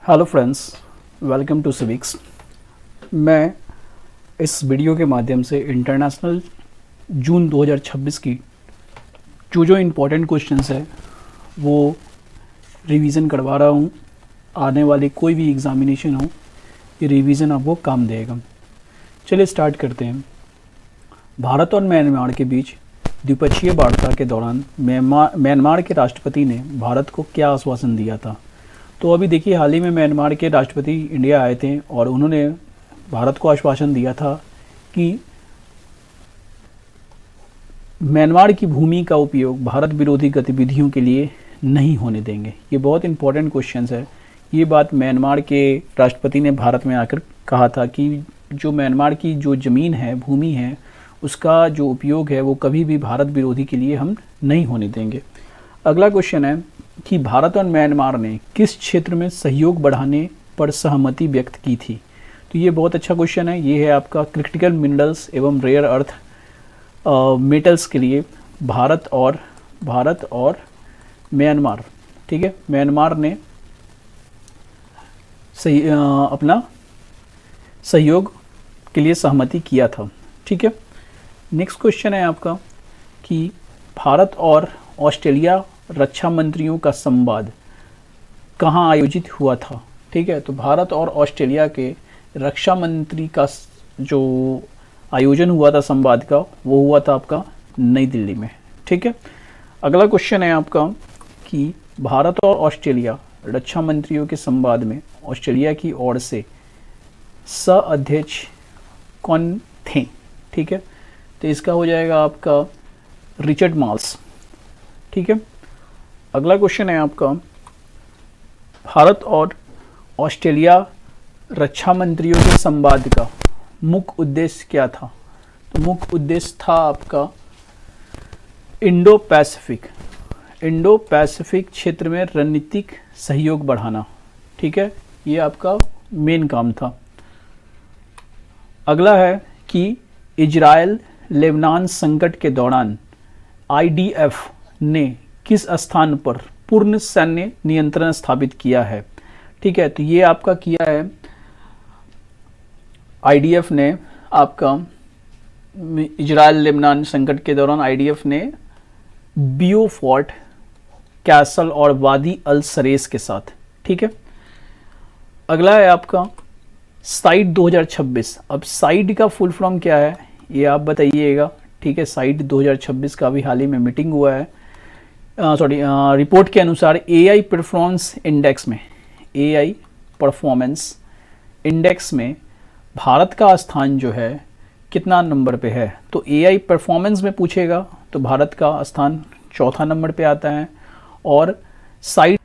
Hello friends, welcome to civics. मैं इस video के माध्यम से इंटरनेशनल जून 2026 की जो इम्पोर्टेंट क्वेश्चंस है वो रिवीजन करवा रहा हूँ। आने वाले कोई भी एग्ज़ामिनेशन हो, ये रिवीजन आपको काम देगा। चलिए स्टार्ट करते हैं। भारत और म्यांमार के बीच द्विपक्षीय वार्ता के दौरान म्यांमार के राष्ट्रपति ने भारत को क्या आश्वासन दिया था? तो अभी देखिए, हाल ही में म्यांमार के राष्ट्रपति इंडिया आए थे और उन्होंने भारत को आश्वासन दिया था कि म्यांमार की भूमि का उपयोग भारत विरोधी गतिविधियों के लिए नहीं होने देंगे। ये बहुत इंपॉर्टेंट क्वेश्चन है। ये बात म्यांमार के राष्ट्रपति ने भारत में आकर कहा था कि जो म्यांमार की जो ज़मीन है, भूमि है, उसका जो उपयोग है वो कभी भी भारत विरोधी के लिए हम नहीं होने देंगे। अगला क्वेश्चन है कि भारत और म्यांमार ने किस क्षेत्र में सहयोग बढ़ाने पर सहमति व्यक्त की थी? तो ये बहुत अच्छा क्वेश्चन है। ये है आपका क्रिटिकल मिनरल्स एवं रेयर अर्थ मेटल्स के लिए भारत और म्यांमार। ठीक है, म्यांमार ने अपना सहयोग के लिए सहमति किया था। ठीक है, नेक्स्ट क्वेश्चन है आपका कि भारत और ऑस्ट्रेलिया रक्षा मंत्रियों का संवाद कहाँ आयोजित हुआ था? ठीक है, तो भारत और ऑस्ट्रेलिया के रक्षा मंत्री का जो आयोजन हुआ था संवाद का, वो हुआ था आपका नई दिल्ली में। ठीक है, अगला क्वेश्चन है आपका कि भारत और ऑस्ट्रेलिया रक्षा मंत्रियों के संवाद में ऑस्ट्रेलिया की ओर से सह अध्यक्ष कौन थे? ठीक है, तो इसका हो जाएगा आपका रिचर्ड मार्ल्स। ठीक है, अगला क्वेश्चन है आपका भारत और ऑस्ट्रेलिया रक्षा मंत्रियों के संवाद का मुख्य उद्देश्य क्या था? तो मुख्य उद्देश्य था आपका इंडो पैसिफिक क्षेत्र में रणनीतिक सहयोग बढ़ाना। ठीक है, ये आपका मेन काम था। अगला है कि इजराइल लेबनान संकट के दौरान आईडीएफ ने किस स्थान पर पूर्ण सैन्य नियंत्रण स्थापित किया है? ठीक है, तो ये आपका किया है आईडीएफ ने आपका इजराइल लेबनान संकट के दौरान आईडीएफ ने बियोफोर्ट कैसल और वादी अल सरेस के साथ। ठीक है, अगला है आपका साइड 2026। अब साइड का फुल फॉर्म क्या है ये आप बताइएगा। ठीक है, साइड 2026 का भी हाल ही में मीटिंग हुआ है। रिपोर्ट के अनुसार एआई परफॉर्मेंस इंडेक्स में भारत का स्थान जो है कितना नंबर पे है? तो एआई परफॉर्मेंस में पूछेगा तो भारत का स्थान चौथा नंबर पे आता है। और साइड,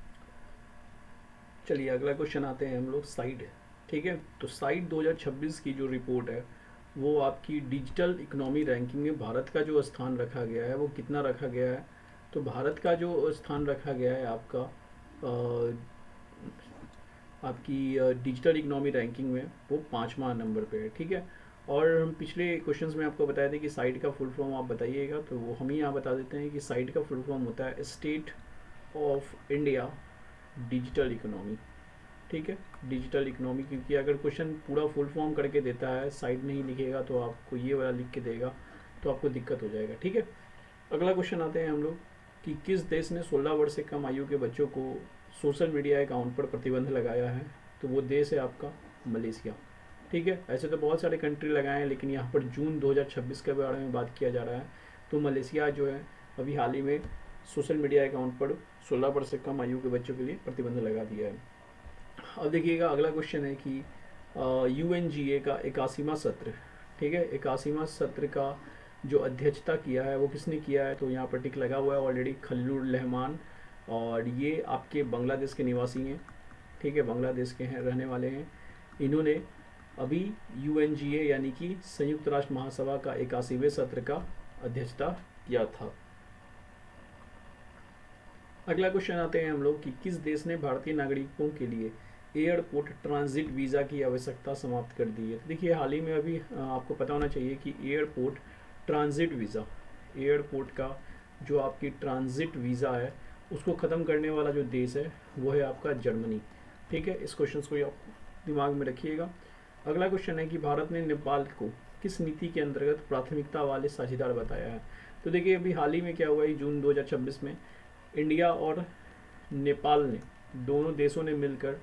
चलिए अगला क्वेश्चन आते हैं हम लोग साइड। ठीक है, तो साइड 2026 की जो रिपोर्ट है वो आपकी डिजिटल इकोनॉमी रैंकिंग में भारत का जो स्थान रखा गया है वो कितना रखा गया है? तो भारत का जो स्थान रखा गया है आपका आपकी डिजिटल इकोनॉमी रैंकिंग में वो 5वां नंबर पे है। ठीक है, और हम पिछले क्वेश्चंस में आपको बताए थे कि साइड का फुल फॉर्म आप बताइएगा, तो वो हम ही यहाँ बता देते हैं कि साइड का फुल फॉर्म होता है state of India digital economy. ठीक है, डिजिटल इकोनॉमी, क्योंकि अगर क्वेश्चन पूरा फुल फॉर्म करके देता है, साइड नहीं लिखेगा तो आपको ये वाला लिख के देगा तो आपको दिक्कत हो जाएगा। ठीक है, अगला क्वेश्चन आते हैं हम लोग कि किस देश ने 16 वर्ष से कम आयु के बच्चों को सोशल मीडिया अकाउंट पर प्रतिबंध लगाया है? तो वो देश है आपका मलेशिया। ठीक है, ऐसे तो बहुत सारे कंट्री लगाए हैं लेकिन यहाँ पर जून 2026 के बारे में बात किया जा रहा है। तो मलेशिया जो है अभी हाल ही में सोशल मीडिया अकाउंट पर 16 वर्ष से कम आयु के बच्चों के लिए प्रतिबंध लगा दिया है। अब देखिएगा, अगला क्वेश्चन है कि यूएनजीए का 81वां सत्र। ठीक है, 81वां सत्र का जो अध्यक्षता किया है वो किसने किया है? तो यहाँ पर टिक लगा हुआ है ऑलरेडी, खलीलुर रहमान, और ये आपके बांग्लादेश के निवासी हैं। ठीक है, बांग्लादेश के हैं, रहने वाले हैं। इन्होंने अभी यूएनजीए यानी कि संयुक्त राष्ट्र महासभा का 81वें सत्र का अध्यक्षता किया था। अगला क्वेश्चन आते हैं हम लोग कि किस देश ने भारतीय नागरिकों के लिए एयरपोर्ट ट्रांजिट वीज़ा की आवश्यकता समाप्त कर दी है? तो देखिए, हाल ही में अभी आपको पता होना चाहिए कि एयरपोर्ट ट्रांजिट वीज़ा, एयरपोर्ट का जो आपकी ट्रांजिट वीज़ा है उसको ख़त्म करने वाला जो देश है वो है आपका जर्मनी। ठीक है, इस क्वेश्चन को आप दिमाग में रखिएगा। अगला क्वेश्चन है कि भारत ने नेपाल को किस नीति के अंतर्गत प्राथमिकता वाले साझेदार बताया है। तो देखिए अभी हाल ही में क्या हुआ है, जून 2026 में इंडिया और नेपाल ने, दोनों देशों ने मिलकर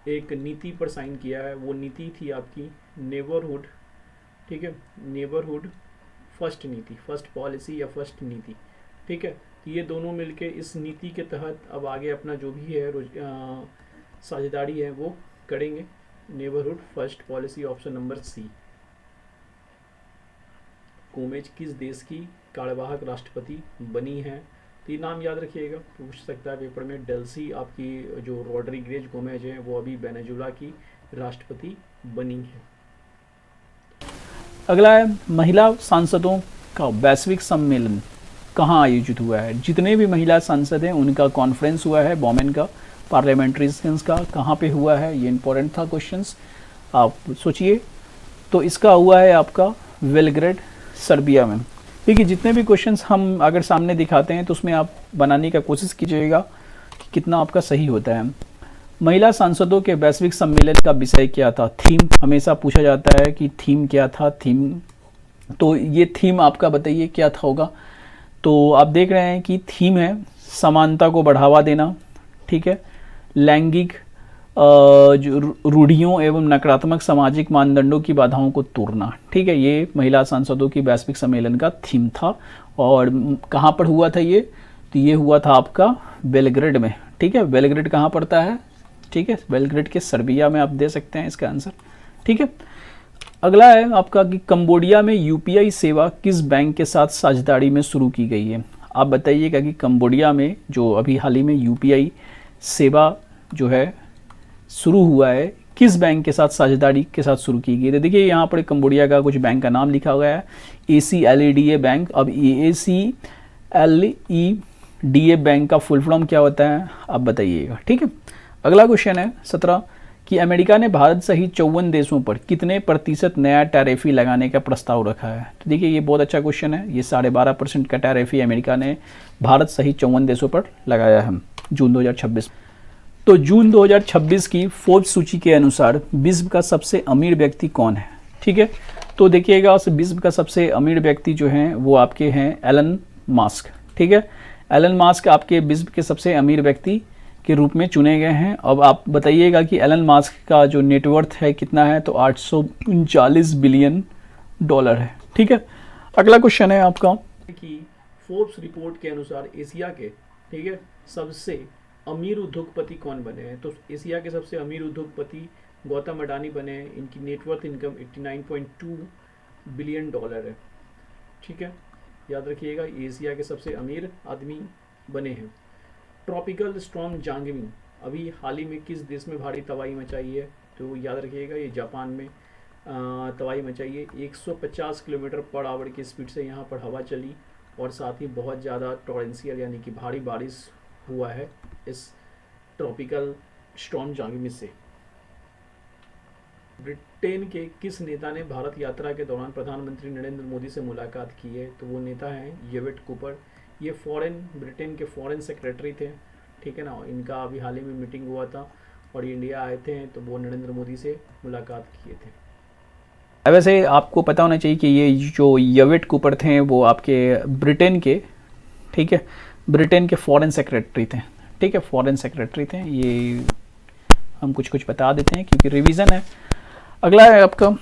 एक नीति पर साइन किया है। वो नीति थी आपकी नेबरहुड, ठीक है, नेबरहुड फर्स्ट नीति, फर्स्ट पॉलिसी या फर्स्ट नीति, ठीक है। तो ये दोनों मिलके इस नीति के तहत अब आगे अपना जो भी है साझेदारी है वो करेंगे। Neighbourhood first policy, option number C. कोमेज किस देश की कार्यवाहक राष्ट्रपति बनी है। तो ये नाम याद रखिएगा, पूछ सकता है पेपर में। डेल्सी आपकी जो रॉड्रिगेज गोमेज है वो अभी वेनेजुला की राष्ट्रपति बनी है। अगला है महिला सांसदों का वैश्विक सम्मेलन कहाँ आयोजित हुआ है। जितने भी महिला सांसद हैं उनका कॉन्फ्रेंस हुआ है वोमेन का, पार्लियामेंट्रियंस का, कहाँ पे हुआ है, ये इंपॉर्टेंट था क्वेश्चंस, आप सोचिए। तो इसका हुआ है आपका बेलग्रेड, सर्बिया में। देखिए जितने भी क्वेश्चंस हम अगर सामने दिखाते हैं तो उसमें आप बनाने का कोशिश कीजिएगा कि कितना आपका सही होता है। महिला सांसदों के वैश्विक सम्मेलन का विषय क्या था, थीम हमेशा पूछा जाता है कि थीम क्या था, थीम। तो ये थीम आपका बताइए क्या था होगा। तो आप देख रहे हैं कि थीम है समानता को बढ़ावा देना, ठीक है, लैंगिक जो रूढ़ियों एवं नकारात्मक सामाजिक मानदंडों की बाधाओं को तोड़ना, ठीक है। ये महिला सांसदों की वैश्विक सम्मेलन का थीम था। और कहाँ पर हुआ था ये, तो ये हुआ था आपका बेलग्रेड में, ठीक है। बेलग्रेड कहाँ पड़ता है, ठीक है, बेलग्रेड के सर्बिया में, आप दे सकते हैं इसका आंसर, ठीक है। अगला है आपका कि कंबोडिया में यूपीआई सेवा किस बैंक के साथ साझेदारी में शुरू की गई है। आप बताइएगा कि कंबोडिया में जो अभी हाल ही में यूपीआई सेवा जो है शुरू हुआ है, किस बैंक के साथ साझेदारी के साथ शुरू की गई। तो देखिए यहाँ पर कंबोडिया का कुछ बैंक का नाम लिखा हुआ है, ACLEDA बैंक। अब ACLEDA बैंक का फुल फॉर्म क्या होता है आप बताइएगा, ठीक है। अगला क्वेश्चन है 17 कि अमेरिका ने भारत सहित 54 देशों पर कितने प्रतिशत नया टैरिफी लगाने का प्रस्ताव रखा है। तो देखिए ये बहुत अच्छा क्वेश्चन है। ये 12.5% का टैरिफी अमेरिका ने भारत सहित 54 देशों पर लगाया है जून 2026। तो जून 2026 की फोर्ब्स सूची के अनुसार विश्व का सबसे अमीर व्यक्ति कौन है, ठीक है। तो देखिएगा उस विश्व का सबसे अमीर व्यक्ति जो हैं वो आपके हैं एलन मास्क, ठीक है। एलन मास्क आपके विश्व के सबसे अमीर व्यक्ति के रूप में चुने गए हैं। अब आप बताइएगा कि एलन मास्क का जो नेटवर्थ है कितना है, तो 839 बिलियन डॉलर है, ठीक है। अगला क्वेश्चन है आपका कि फोर्ब्स रिपोर्ट के अनुसार एशिया के, ठीक है, सबसे अमीर उद्योगपति कौन बने हैं। तो एशिया के सबसे अमीर उद्योगपति गौतम अडानी बने हैं। इनकी नेटवर्थ इनकम 89.2 बिलियन डॉलर है, ठीक है, याद रखिएगा। एशिया के सबसे अमीर आदमी बने हैं। ट्रॉपिकल स्टॉर्म जांगमी अभी हाल ही में किस देश में भारी तबाही मचाई है, तो याद रखिएगा ये जापान में तबाही मचाई है। 150 किलोमीटर पर आवर की स्पीड से यहाँ पर हवा चली और साथ ही बहुत ज़्यादा टॉरेंशियल यानी कि भारी बारिश हुआ है इस ट्रॉपिकल स्टॉर्म जांगमी से। ब्रिटेन के किस नेता ने भारत यात्रा के दौरान प्रधानमंत्री नरेंद्र मोदी से मुलाकात की है, तो वो नेता हैं येवेट कूपर। ये ब्रिटेन के फॉरेन सेक्रेटरी थे, ठीक है ना। इनका अभी हाल ही में मीटिंग हुआ था और इंडिया आए थे, तो वो नरेंद्र मोदी से मुलाकात किए थे। वैसे आपको पता होना चाहिए कि ये जो येवेट कूपर थे वो आपके ब्रिटेन के, ठीक है, ब्रिटेन के फॉरेन सेक्रेटरी थे, ठीक है, फॉरेन सेक्रेटरी थे। ये हम कुछ बता देते हैं क्योंकि रिवीजन है। अगला है आपका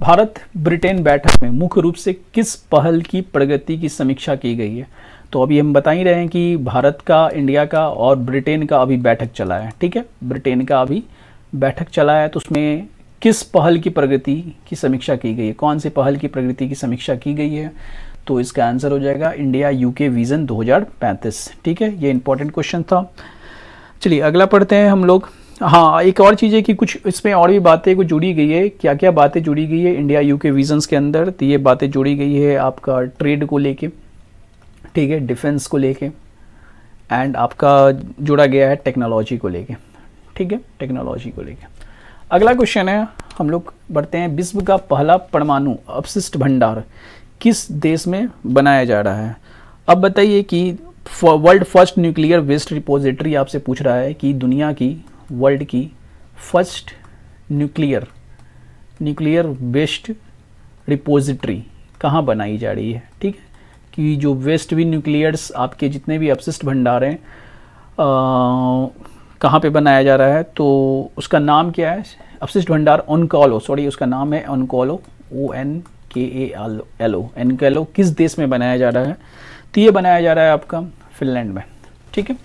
भारत ब्रिटेन बैठक में मुख्य रूप से किस पहल की प्रगति की समीक्षा की गई है। तो अभी हम बता ही रहे हैं कि भारत का, इंडिया का और ब्रिटेन का अभी बैठक चला है, ठीक है, ब्रिटेन का अभी बैठक चला है। तो उसमें किस पहल की प्रगति की समीक्षा की गई है, कौन सी पहल की प्रगति की समीक्षा की गई है, तो इसका आंसर हो जाएगा इंडिया यूके विजन 2035, ठीक है। ये इंपॉर्टेंट क्वेश्चन था। चलिए अगला पढ़ते हैं हम लोग। हाँ, एक और चीज़ है कि कुछ इसमें और भी बातें कुछ जुड़ी गई है। क्या क्या बातें जुड़ी गई है इंडिया यूके विजन्स के अंदर, तो ये बातें जुड़ी गई है आपका ट्रेड को लेके, ठीक है, डिफेंस को लेके, एंड आपका जुड़ा गया है टेक्नोलॉजी को लेके, ठीक है, टेक्नोलॉजी को लेके। अगला क्वेश्चन है, हम लोग बढ़ते हैं। विश्व का पहला परमाणु अपशिष्ट भंडार किस देश में बनाया जा रहा है। अब बताइए कि world first nuclear waste repository आपसे पूछ रहा है कि दुनिया की वर्ल्ड की फर्स्ट न्यूक्लियर वेस्ट रिपोजिटरी कहाँ बनाई जा रही है, ठीक है, कि जो वेस्ट भी न्यूक्लियर्स आपके जितने भी अपशिष्ट भंडार हैं कहाँ पे बनाया जा रहा है, तो उसका नाम क्या है, अपशिष्ट भंडार ओनकालो, सॉरी उसका नाम है ओनकालो, ONKALO, एनकेलो, किस देश में बनाया जा रहा है, तो ये बनाया जा रहा है आपका फिनलैंड में, ठीक है।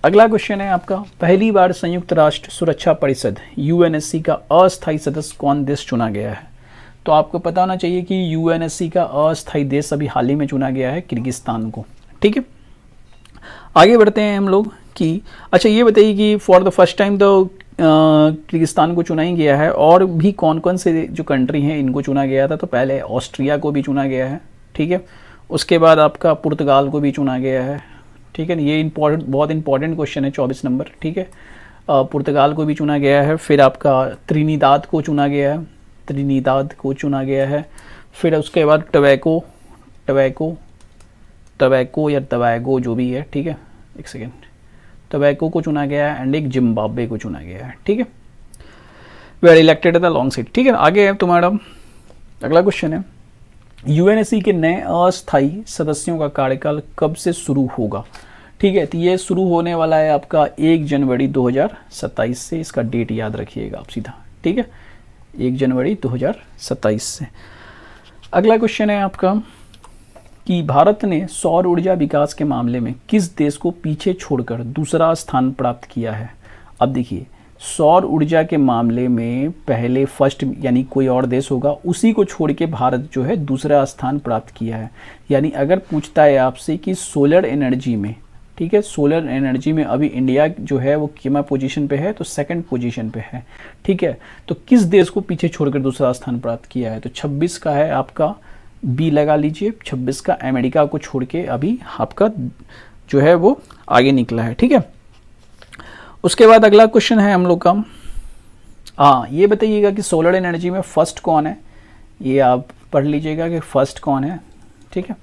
अगला क्वेश्चन है आपका, पहली बार संयुक्त राष्ट्र सुरक्षा परिषद UNSC का अस्थायी सदस्य कौन देश चुना गया है, तो आपको पता होना चाहिए कि UNSC का अस्थायी देश अभी हाल ही में चुना गया है किर्गिस्तान को, ठीक है। आगे बढ़ते हैं हम लोग कि अच्छा ये बताइए कि फॉर द फर्स्ट टाइम तो किर्गिस्तान को चुना ही गया है, और भी कौन कौन से जो कंट्री हैं इनको चुना गया था, तो पहले ऑस्ट्रिया को भी चुना गया है, ठीक है, उसके बाद आपका पुर्तगाल को भी चुना गया है, ठीक है, ये बहुत इंपॉर्टेंट क्वेश्चन है 24 नंबर, ठीक है, पुर्तगाल को भी चुना गया है, फिर आपका त्रिनिदाद को चुना गया है, फिर उसके बाद टबैको या टबैगो जो भी है, ठीक है, एक सेकेंड, टबैको को चुना गया है, एंड एक जिम्बाब्वे को चुना गया है, ठीक है, were elected the long seat, ठीक है। आगे है तुम्हारा अगला क्वेश्चन है, UNSC के नए अस्थायी सदस्यों का कार्यकाल कब से शुरू होगा, ठीक है, तो ये शुरू होने वाला है आपका 1 जनवरी 2027 से, इसका डेट याद रखिएगा आप सीधा, ठीक है, 1 जनवरी 2027 से। अगला क्वेश्चन है आपका कि भारत ने सौर ऊर्जा विकास के मामले में किस देश को पीछे छोड़कर दूसरा स्थान प्राप्त किया है। अब देखिए, सौर ऊर्जा के मामले में पहले फर्स्ट यानी कोई और देश होगा, उसी को छोड़ के भारत जो है दूसरा स्थान प्राप्त किया है। यानी अगर पूछता है आपसे कि सोलर एनर्जी में, ठीक है, सोलर एनर्जी में अभी इंडिया जो है वो कितना पोजीशन पे है, तो सेकंड पोजीशन पे है, ठीक है, तो किस देश को पीछे छोड़कर दूसरा स्थान प्राप्त किया है, तो 26 का है आपका बी लगा लीजिए, 26 का अमेरिका को छोड़ के अभी आपका जो है वो आगे निकला है, ठीक है। उसके बाद अगला क्वेश्चन है हम लोग का, हाँ ये बताइएगा कि सोलर एनर्जी में फर्स्ट कौन है, ये आप पढ़ लीजिएगा कि फर्स्ट कौन है, ठीक है।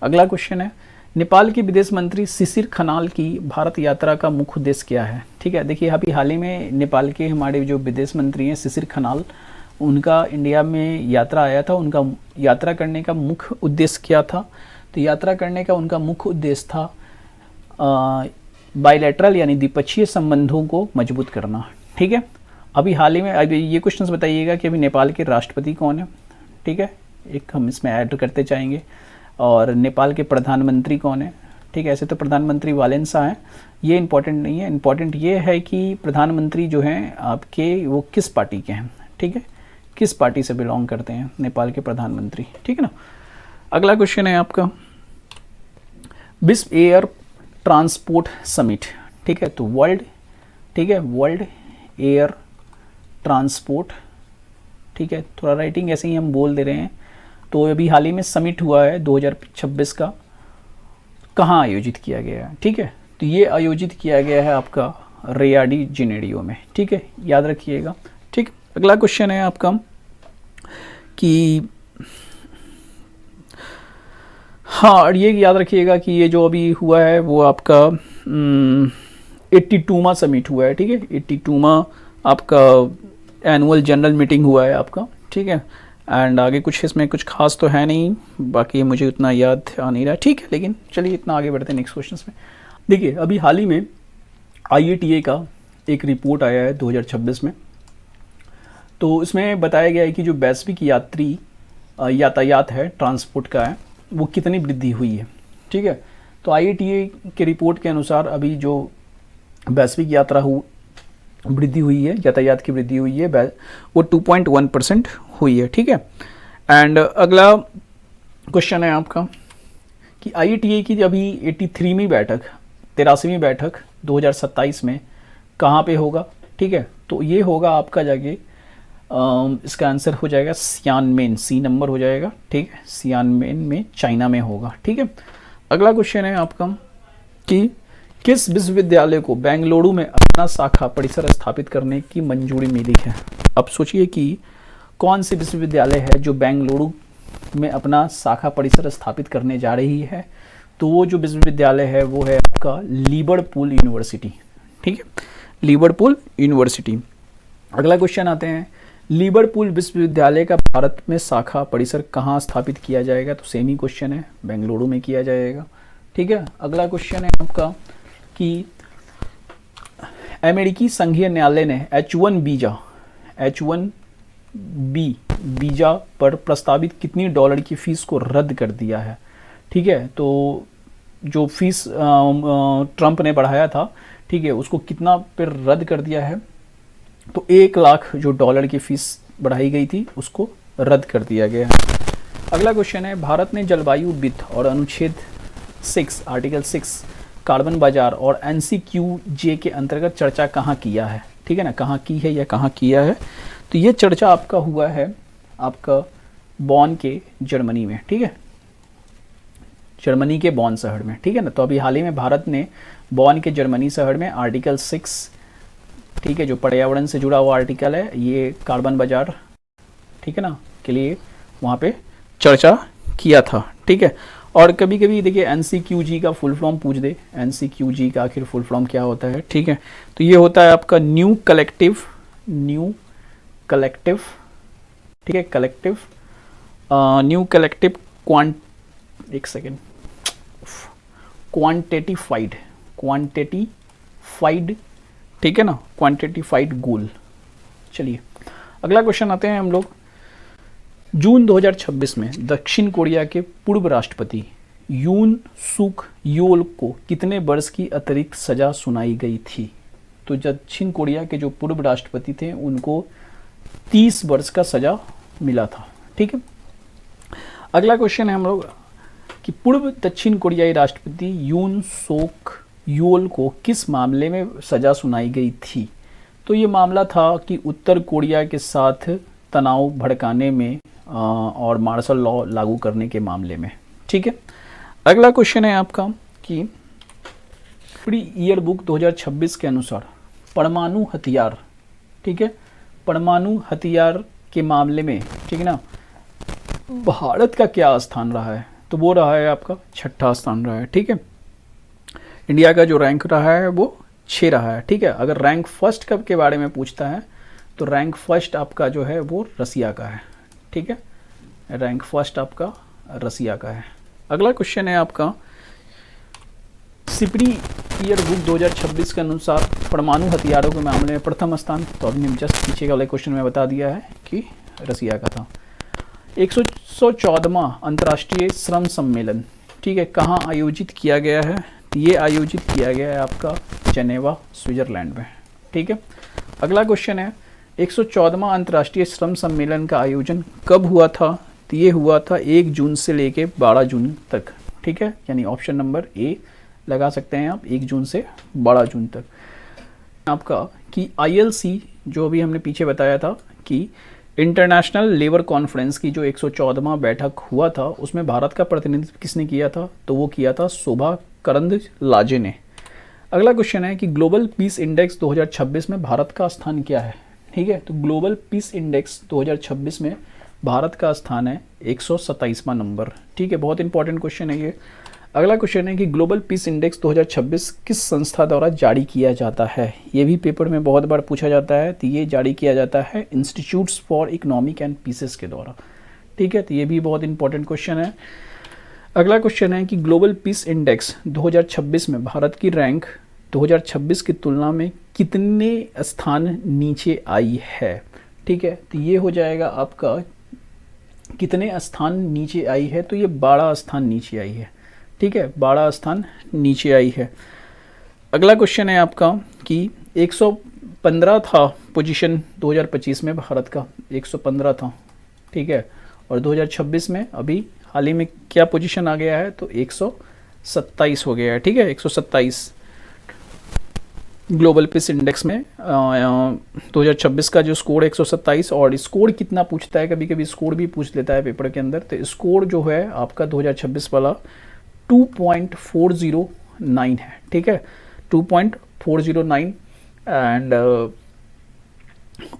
अगला क्वेश्चन है, नेपाल के विदेश मंत्री शिशिर खनाल की भारत यात्रा का मुख्य उद्देश्य क्या है, ठीक है। देखिए अभी हाल ही में नेपाल के हमारे जो विदेश मंत्री हैं शिशिर खनाल, उनका इंडिया में यात्रा आया था, उनका यात्रा करने का मुख्य उद्देश्य क्या था, तो यात्रा करने का उनका मुख्य उद्देश्य था बायलैटरल यानी द्विपक्षीय संबंधों को मजबूत करना, ठीक है। अभी हाल ही में अभी ये क्वेश्चंस बताइएगा कि अभी नेपाल के राष्ट्रपति कौन है, ठीक है, एक हम इसमें ऐड करते चाहेंगे, और नेपाल के प्रधानमंत्री कौन है, ठीक है। ऐसे तो प्रधानमंत्री वालेंसा हैं, ये इंपॉर्टेंट नहीं है, इंपॉर्टेंट ये है कि प्रधानमंत्री जो हैं आपके वो किस पार्टी के हैं, ठीक है, किस पार्टी से बिलोंग करते हैं नेपाल के प्रधानमंत्री, ठीक है ना। अगला क्वेश्चन है आपका, विश्व एयर ट्रांसपोर्ट समिट, ठीक है, तो वर्ल्ड, ठीक है, वर्ल्ड एयर ट्रांसपोर्ट, ठीक है, थोड़ा राइटिंग ऐसे ही हम बोल दे रहे हैं। तो अभी हाल ही में समिट हुआ है 2026 का, कहाँ आयोजित किया गया है, ठीक है, तो ये आयोजित किया गया है आपका रियो डी जेनेरियो में, ठीक है, याद रखिएगा, ठीक। अगला क्वेश्चन है आपका कि हाँ, और ये याद रखिएगा कि ये जो अभी हुआ है वो आपका 82वां समिट हुआ है, ठीक है, 82वां आपका एनुअल जनरल मीटिंग हुआ है आपका, ठीक है। एंड आगे कुछ इसमें कुछ खास तो है नहीं, बाकी मुझे उतना याद आ नहीं रहा, ठीक है, लेकिन चलिए इतना आगे बढ़ते हैं नेक्स्ट क्वेश्चन में। देखिए अभी हाल ही में IATA का एक रिपोर्ट आया है 2026 में, तो इसमें बताया गया है कि जो वैश्विक यात्री यातायात है ट्रांसपोर्ट का है वो कितनी वृद्धि हुई है, ठीक है। तो IATA के रिपोर्ट के अनुसार अभी जो वैश्विक वृद्धि हुई है, यातायात की वृद्धि हुई है, वो 2.1% हुई है, ठीक है। एंड अगला क्वेश्चन है आपका कि IATA की अभी 83वीं बैठक 83वीं बैठक 2027 में कहाँ पे होगा, ठीक है, तो ये होगा आपका जाके इसका आंसर हो जाएगा सियानमेन, सी नंबर हो जाएगा, ठीक है, सियानमेन में चाइना में होगा, ठीक है। अगला क्वेश्चन है आपका कि किस विश्वविद्यालय को बेंगलुरु में अपना शाखा परिसर स्थापित करने की मंजूरी मिली है। अब सोचिए कि कौन सी विश्वविद्यालय है जो बेंगलुरु में अपना शाखा परिसर स्थापित करने जा रही है, तो वो जो विश्वविद्यालय है वो है आपका लिवरपूल यूनिवर्सिटी, ठीक है, लिवरपूल यूनिवर्सिटी। अगला क्वेश्चन आते हैं, लिवरपूल विश्वविद्यालय का भारत में शाखा परिसर कहाँ स्थापित किया जाएगा? तो सेम ही क्वेश्चन है, बेंगलुरु में किया जाएगा। ठीक है, अगला क्वेश्चन है आपका कि अमेरिकी संघीय न्यायालय ने H1B वीज़ा पर प्रस्तावित कितनी डॉलर की फ़ीस को रद्द कर दिया है? ठीक है, तो जो फीस ट्रंप ने बढ़ाया था, ठीक है, उसको कितना पर रद्द कर दिया है? तो 1 लाख जो डॉलर की फ़ीस बढ़ाई गई थी उसको रद्द कर दिया गया है। अगला क्वेश्चन है, भारत ने जलवायु वित्त और अनुच्छेद 6 आर्टिकल 6 कार्बन बाजार और NCQJ के अंतर्गत चर्चा कहाँ किया है? ठीक है ना, कहाँ की है या कहाँ किया है? तो ये चर्चा आपका हुआ है आपका बॉन के जर्मनी में। ठीक है, जर्मनी के बॉन शहर में। ठीक है ना, तो अभी हाल ही में भारत ने बॉन के जर्मनी शहर में आर्टिकल 6, ठीक है, जो पर्यावरण से जुड़ा हुआ आर्टिकल है, ये कार्बन बाजार, ठीक है ना, के लिए वहाँ पे चर्चा किया था। ठीक है, और कभी कभी देखिए NCQG का फुल फॉर्म पूछ दे, NCQG का आखिर फुल फॉर्म क्या होता है? ठीक है, तो ये होता है आपका न्यू कलेक्टिव, ठीक है, न्यू कलेक्टिव क्वांटिटीफाइड, ठीक है ना, क्वांटिटीफाइड गोल। चलिए अगला क्वेश्चन आते हैं हम लोग, जून 2026 में दक्षिण कोरिया के पूर्व राष्ट्रपति यून सुक योल को कितने वर्ष की अतिरिक्त सजा सुनाई गई थी? तो दक्षिण कोरिया के जो पूर्व राष्ट्रपति थे उनको 30 वर्ष का सजा मिला था। ठीक है, अगला क्वेश्चन है हम लोग कि पूर्व दक्षिण कोरियाई राष्ट्रपति यून सोक योल को किस मामले में सजा सुनाई गई थी? तो ये मामला था कि उत्तर कोरिया के साथ तनाव भड़काने में और मार्शल लॉ लागू करने के मामले में। ठीक है, अगला क्वेश्चन है आपका कि प्री ईयर बुक 2026 के अनुसार परमाणु हथियार, ठीक है, परमाणु हथियार के मामले में, ठीक है ना, भारत का क्या स्थान रहा है? तो वो रहा है आपका 6ठा स्थान रहा है। ठीक है, इंडिया का जो रैंक रहा है वो 6 रहा है। ठीक है, अगर रैंक फर्स्ट कब के बारे में पूछता है तो रैंक फर्स्ट आपका जो है वो रसिया का है। ठीक है, रैंक फर्स्ट आपका रसिया का है। अगला क्वेश्चन है आपका, सिपरी ईयर बुक 2026 के अनुसार परमाणु हथियारों के मामले में प्रथम स्थान, तो अभी जस्ट पीछे वाले क्वेश्चन में बता दिया है कि रसिया का था। 114वां अंतर्राष्ट्रीय श्रम सम्मेलन, ठीक है, कहाँ आयोजित किया गया है? ये आयोजित किया गया है आपका जेनेवा, स्विट्जरलैंड में। ठीक है, अगला क्वेश्चन है, 114वां अंतर्राष्ट्रीय श्रम सम्मेलन का आयोजन कब हुआ था? तो ये हुआ था 1 जून से लेके 12 जून तक। ठीक है, यानी ऑप्शन नंबर ए लगा सकते हैं आप, 1 जून से 12 जून तक। आपका कि ILC जो अभी हमने पीछे बताया था कि इंटरनेशनल लेबर कॉन्फ्रेंस की जो 114वां बैठक हुआ था उसमें भारत का प्रतिनिधित्व किसने किया था? तो वो किया था शोभा करंदलाजे ने। अगला क्वेश्चन है कि ग्लोबल पीस इंडेक्स 2026 में भारत का स्थान क्या है? ठीक है, तो ग्लोबल पीस इंडेक्स 2026 में भारत का स्थान है 127वां नंबर। ठीक है, बहुत इंपॉर्टेंट क्वेश्चन है ये। अगला क्वेश्चन है कि ग्लोबल पीस इंडेक्स 2026 किस संस्था द्वारा जारी किया जाता है? ये भी पेपर में बहुत बार पूछा जाता है। तो ये जारी किया जाता है institutes for economic and pieces के द्वारा। ठीक है, तो ये भी बहुत इंपॉर्टेंट क्वेश्चन है। अगला क्वेश्चन है कि ग्लोबल पीस इंडेक्स 2026 में भारत की रैंक 2026 की तुलना में कितने स्थान नीचे आई है? ठीक है, तो ये हो जाएगा आपका कितने स्थान नीचे आई है? तो ये 12 स्थान नीचे आई है। ठीक है, 12 स्थान नीचे आई है। अगला क्वेश्चन है आपका कि 115 था पोजीशन 2025 में भारत का, 115 था। ठीक है, और 2026 में अभी हाल ही में क्या पोजीशन आ गया है? तो 127 हो गया है। ठीक है, 127 ग्लोबल पीस इंडेक्स में 2026 का जो स्कोर 127। और स्कोर कितना पूछता है, कभी कभी स्कोर भी पूछ लेता है पेपर के अंदर। तो स्कोर जो है आपका 2026 वाला 2.409 है। ठीक है, 2.409 एंड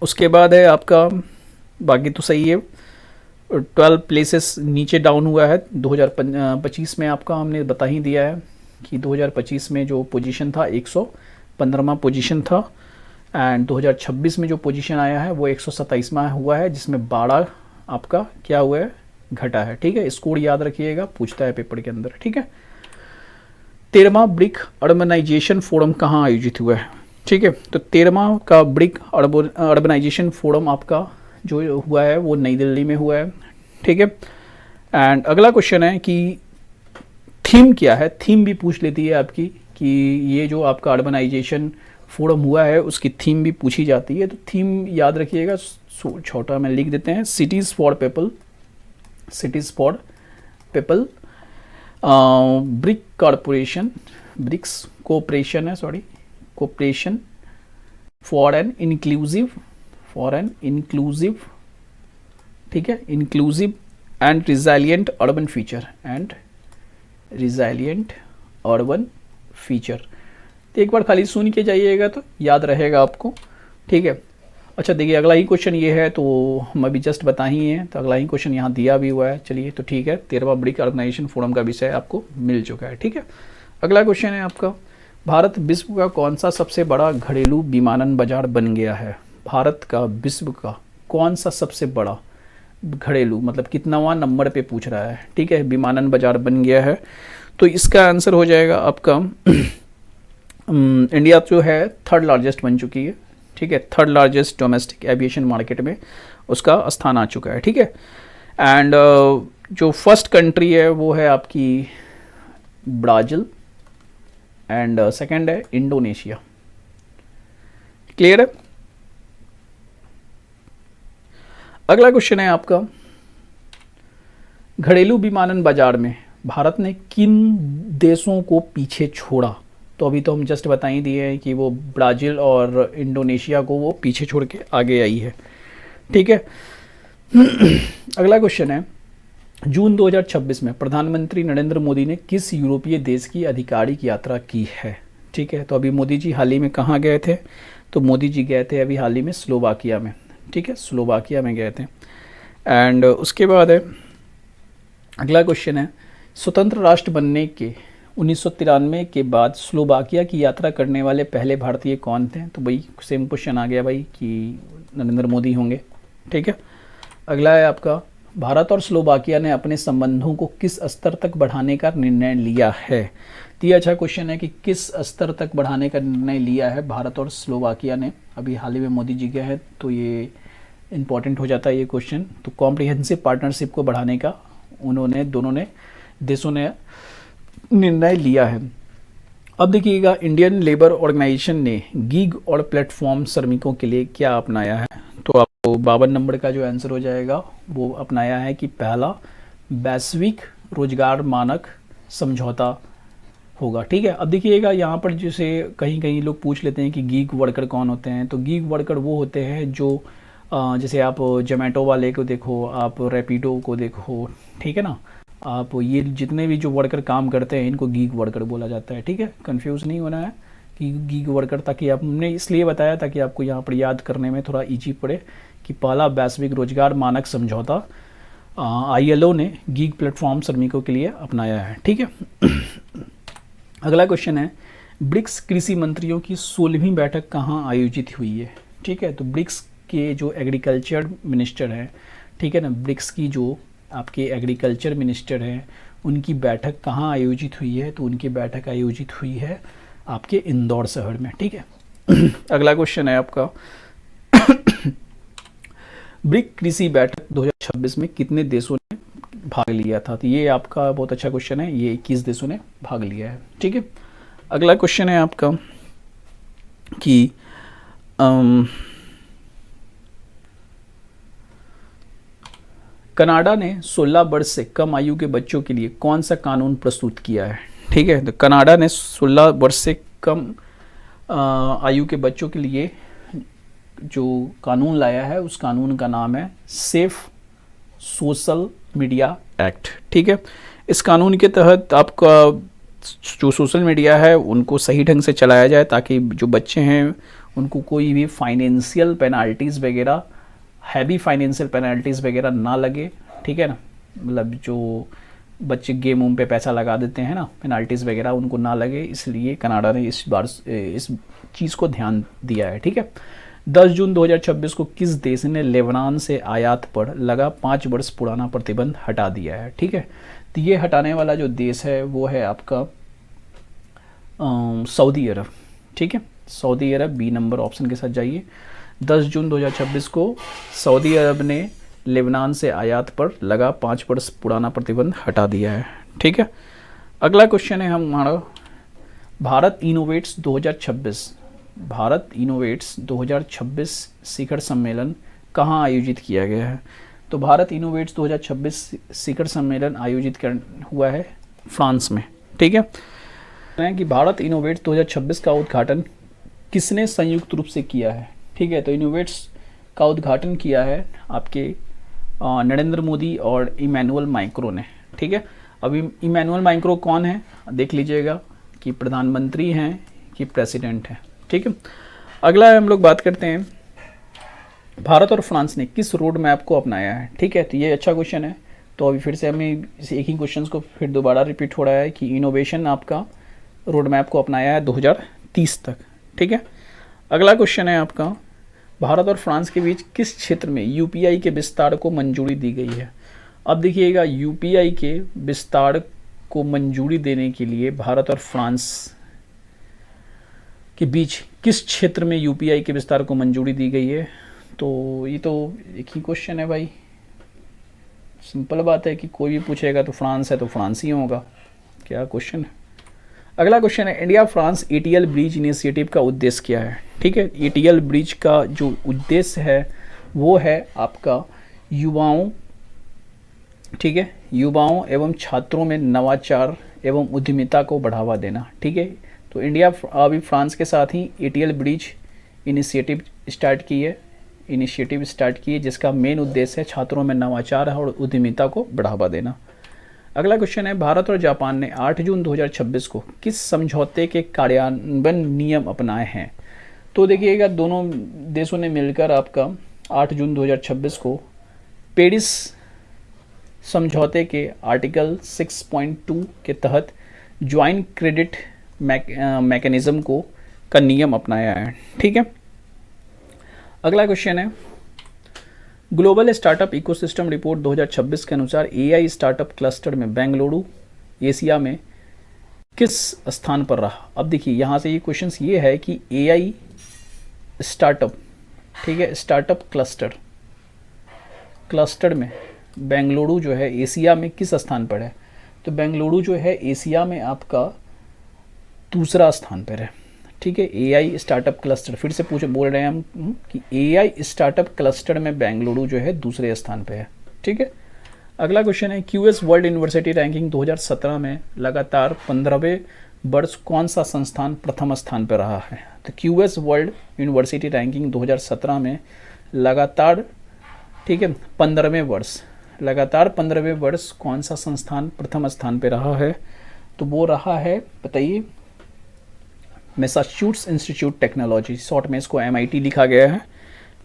उसके बाद है आपका, बाकी तो सही है, 12 प्लेसेस नीचे डाउन हुआ है। 2025 में आपका हमने बता ही दिया है कि 2025 में जो पोजीशन था 115वां पोजीशन था। एंड 2026 में जो पोजीशन आया है वो 127वां हुआ है, जिसमें 12 आपका क्या हुआ है, घटा है। ठीक है, स्कोर याद रखिएगा, पूछता है पेपर के अंदर। ठीक है, 13वां ब्रिक अर्बनाइजेशन फोरम कहाँ आयोजित हुआ है? ठीक है, तो 13वां का ब्रिक अर्बनाइजेशन फोरम आपका जो हुआ है वो नई दिल्ली में हुआ है। ठीक है, एंड अगला क्वेश्चन है कि थीम क्या है, थीम भी पूछ लेती है आपकी कि ये जो आपका अर्बनाइजेशन फोरम हुआ है उसकी थीम भी पूछी जाती है। तो थीम याद रखिएगा, छोटा में लिख देते हैं, cities for people, cities for people, BRIC corporation, BRICS cooperation है, sorry, cooperation for an inclusive, ठीक है, inclusive and resilient urban feature, and resilient urban feature. तो एक बार खाली सुन के जाइएगा तो याद रहेगा आपको। ठीक है, अच्छा देखिए अगला ही क्वेश्चन ये है, तो हम अभी जस्ट बता ही हैं, तो अगला ही क्वेश्चन यहाँ दिया भी हुआ है। चलिए तो ठीक है, 13वां ब्रिक ऑर्गेनाइजेशन फोरम का विषय आपको मिल चुका है। ठीक है, अगला क्वेश्चन है आपका, भारत विश्व का कौन सा सबसे बड़ा घरेलू विमानन बाजार बन गया है? भारत का विश्व का कौन सा सबसे बड़ा घरेलू, मतलब कितनावां नंबर पे पूछ रहा है, ठीक है, विमानन बाजार बन गया है? तो इसका आंसर हो जाएगा आपका इंडिया जो है थर्ड लार्जेस्ट बन चुकी है। ठीक है, third largest domestic aviation market में उसका स्थान आ चुका है। ठीक है, एंड जो फर्स्ट कंट्री है वो है आपकी ब्राज़ील, एंड सेकंड है इंडोनेशिया। क्लियर है? अगला क्वेश्चन है आपका, घरेलू विमानन बाजार में भारत ने किन देशों को पीछे छोड़ा? तो अभी तो हम जस्ट बता ही दिए हैं कि वो ब्राज़ील और इंडोनेशिया को वो पीछे छोड़ के आगे आई है। ठीक है, अगला क्वेश्चन है, जून 2026 में प्रधानमंत्री नरेंद्र मोदी ने किस यूरोपीय देश की आधिकारिक यात्रा की है? ठीक है, तो अभी मोदी जी हाल ही में कहाँ गए थे? तो मोदी जी गए थे अभी हाल ही में स्लोवाकिया में। ठीक है, स्लोवाकिया में गए थे। एंड उसके बाद है अगला क्वेश्चन है, स्वतंत्र राष्ट्र बनने के 1993 के बाद स्लोवाकिया की यात्रा करने वाले पहले भारतीय कौन थे? तो भाई सेम क्वेश्चन आ गया भाई कि नरेंद्र मोदी होंगे। ठीक है, अगला है आपका, भारत और स्लोवाकिया ने अपने संबंधों को किस स्तर तक बढ़ाने का निर्णय लिया है? तो ये अच्छा क्वेश्चन है कि किस स्तर तक बढ़ाने का निर्णय लिया है भारत और स्लोवाकिया ने। अभी हाल ही में मोदी जी गए हैं तो ये इम्पॉर्टेंट हो जाता है ये क्वेश्चन। तो कॉम्प्रिहेंसिव पार्टनरशिप को बढ़ाने का उन्होंने दोनों ने देशों ने निर्णय लिया है। अब देखिएगा, इंडियन लेबर ऑर्गेनाइजेशन ने गीग और प्लेटफॉर्म श्रमिकों के लिए क्या अपनाया है? तो आपको 52 नंबर का जो आंसर हो जाएगा वो अपनाया है कि पहला वैश्विक रोजगार मानक समझौता होगा। ठीक है, अब देखिएगा यहाँ पर जैसे कहीं कहीं लोग पूछ लेते हैं कि गीग वर्कर कौन होते हैं? तो गीग वर्कर वो होते हैं जो जैसे आप जोमेटो वाले को देखो, आप रैपिडो को देखो, ठीक है ना, आप ये जितने भी जो वर्कर काम करते हैं इनको गीग वर्कर बोला जाता है। ठीक है, कंफ्यूज नहीं होना है कि गीग वर्कर, ताकि आपने इसलिए बताया ताकि आपको यहाँ पर याद करने में थोड़ा इजी पड़े कि पहला वैश्विक रोजगार मानक समझौता ILO ने गीग प्लेटफॉर्म श्रमिकों के लिए अपनाया है। ठीक है, अगला क्वेश्चन है, ब्रिक्स कृषि मंत्रियों की 16वीं बैठक कहाँ आयोजित हुई है? ठीक है, तो ब्रिक्स के जो एग्रीकल्चर मिनिस्टर हैं, ठीक है ना, ब्रिक्स की जो आपके एग्रीकल्चर मिनिस्टर हैं उनकी बैठक कहाँ आयोजित हुई है? तो उनकी बैठक आयोजित हुई है आपके इंदौर शहर में। ठीक है, अगला क्वेश्चन है आपका, ब्रिक कृषि बैठक 2026 में कितने देशों ने भाग लिया था? तो ये आपका बहुत अच्छा क्वेश्चन है, ये 21 देशों ने भाग लिया है। ठीक है, अगला क्वेश्चन है आपका कि कनाडा ने 16 वर्ष से कम आयु के बच्चों के लिए कौन सा कानून प्रस्तुत किया है? ठीक है, तो कनाडा ने 16 वर्ष से कम आयु के बच्चों के लिए जो कानून लाया है उस कानून का नाम है सेफ सोशल मीडिया एक्ट। ठीक है, इस कानून के तहत आपका जो सोशल मीडिया है उनको सही ढंग से चलाया जाए ताकि जो बच्चे हैं उनको कोई भी फाइनेंशियल पेनाल्टीज़ वगैरह, हैवी फाइनेंशियल पेनाल्टीज़ वगैरह ना लगे। ठीक है ना, मतलब जो बच्चे गेम उम पे पैसा लगा देते हैं ना, पेनाल्टीज़ वगैरह उनको ना लगे, इसलिए कनाडा ने इस चीज़ को ध्यान दिया है, ठीक है। 10 जून 2026 को किस देश ने लेबनान से आयात पर लगा 5 वर्ष पुराना प्रतिबंध हटा दिया है, ठीक है। तो ये हटाने वाला जो देश है वो है आपका सऊदी अरब, ठीक है। सऊदी अरब, बी नंबर ऑप्शन के साथ जाइए। 10 जून 2026 को सऊदी अरब ने लेबनान से आयात पर लगा 5 वर्ष पुराना प्रतिबंध हटा दिया है, ठीक है। अगला क्वेश्चन है हमारा, भारत इनोवेट्स 2026, भारत इनोवेट्स 2026 शिखर सम्मेलन कहाँ आयोजित किया गया है। तो भारत इनोवेट्स 2026 शिखर सम्मेलन आयोजित हुआ है फ्रांस में, ठीक है। कि भारत इनोवेट्स 2026 का उद्घाटन किसने संयुक्त रूप से किया है, ठीक है। तो इनोवेट्स का उद्घाटन किया है आपके नरेंद्र मोदी और इमैनुअल मैक्रों ने, ठीक है। अभी इमैनुअल मैक्रों कौन है देख लीजिएगा कि प्रधानमंत्री हैं कि प्रेसिडेंट हैं, ठीक है। अगला हम लोग बात करते हैं, भारत और फ्रांस ने किस रोड मैप को अपनाया है, ठीक है। तो ये अच्छा क्वेश्चन है। तो अभी फिर से हमें एक ही क्वेश्चन को फिर दोबारा रिपीट हो रहा है कि इनोवेशन आपका रोड मैप को अपनाया है 2030 तक, ठीक है। अगला क्वेश्चन है आपका, भारत और फ्रांस के बीच किस क्षेत्र में यूपीआई के विस्तार को मंजूरी दी गई है। अब देखिएगा, यूपीआई के विस्तार को मंजूरी देने के लिए भारत और फ्रांस के बीच किस क्षेत्र में यूपीआई के विस्तार को मंजूरी दी गई है। तो ये तो एक ही क्वेश्चन है भाई, सिंपल बात है कि कोई भी पूछेगा तो फ्रांस है तो फ्रांस ही होगा, क्या क्वेश्चन है। अगला क्वेश्चन है, India France ATL bridge initiative का उद्देश्य क्या है, ठीक है। एटीएल ब्रिज का जो उद्देश्य है वो है आपका युवाओं, ठीक है, युवाओं एवं छात्रों में नवाचार एवं उद्यमिता को बढ़ावा देना, ठीक है। तो इंडिया अभी फ्रांस के साथ ही एटीएल ब्रिज इनिशिएटिव स्टार्ट की है, जिसका मेन उद्देश्य है छात्रों में नवाचार और उद्यमिता को बढ़ावा देना। अगला क्वेश्चन है, भारत और जापान ने 8 जून 2026 को किस समझौते के कार्यान्वयन नियम अपनाए हैं। तो देखिएगा, दोनों देशों ने मिलकर आपका 8 जून 2026 को पेरिस समझौते के आर्टिकल 6.2 के तहत ज्वाइंट क्रेडिट मैकेनिज्म का नियम अपनाया है, ठीक है। अगला क्वेश्चन है, ग्लोबल स्टार्टअप इकोसिस्टम रिपोर्ट 2026 के अनुसार एआई स्टार्टअप क्लस्टर में बेंगलुरु एशिया में किस स्थान पर रहा। अब देखिए, यहाँ से ये क्वेश्चन ये है कि एआई स्टार्टअप, ठीक है, स्टार्टअप क्लस्टर में बेंगलुरु जो है एशिया में किस स्थान पर है। तो बेंगलुरु जो है एशिया में आपका दूसरा स्थान पर है, ठीक है। एआई स्टार्टअप क्लस्टर, फिर से बोल रहे हैं हम कि एआई स्टार्टअप क्लस्टर में बेंगलुरु जो है दूसरे स्थान पे है, ठीक है। अगला क्वेश्चन है, क्यूएस वर्ल्ड यूनिवर्सिटी रैंकिंग 2017 में लगातार 15वें वर्ष कौन सा संस्थान प्रथम स्थान पर रहा है। तो क्यूएस वर्ल्ड यूनिवर्सिटी रैंकिंग 2017 में लगातार, ठीक है, 15वें वर्ष कौन सा संस्थान प्रथम स्थान पर रहा है। तो वो रहा है, बताइए, मैसाचुसेट्स इंस्टीट्यूट टेक्नोलॉजी, शॉर्ट में इसको MIT लिखा गया है,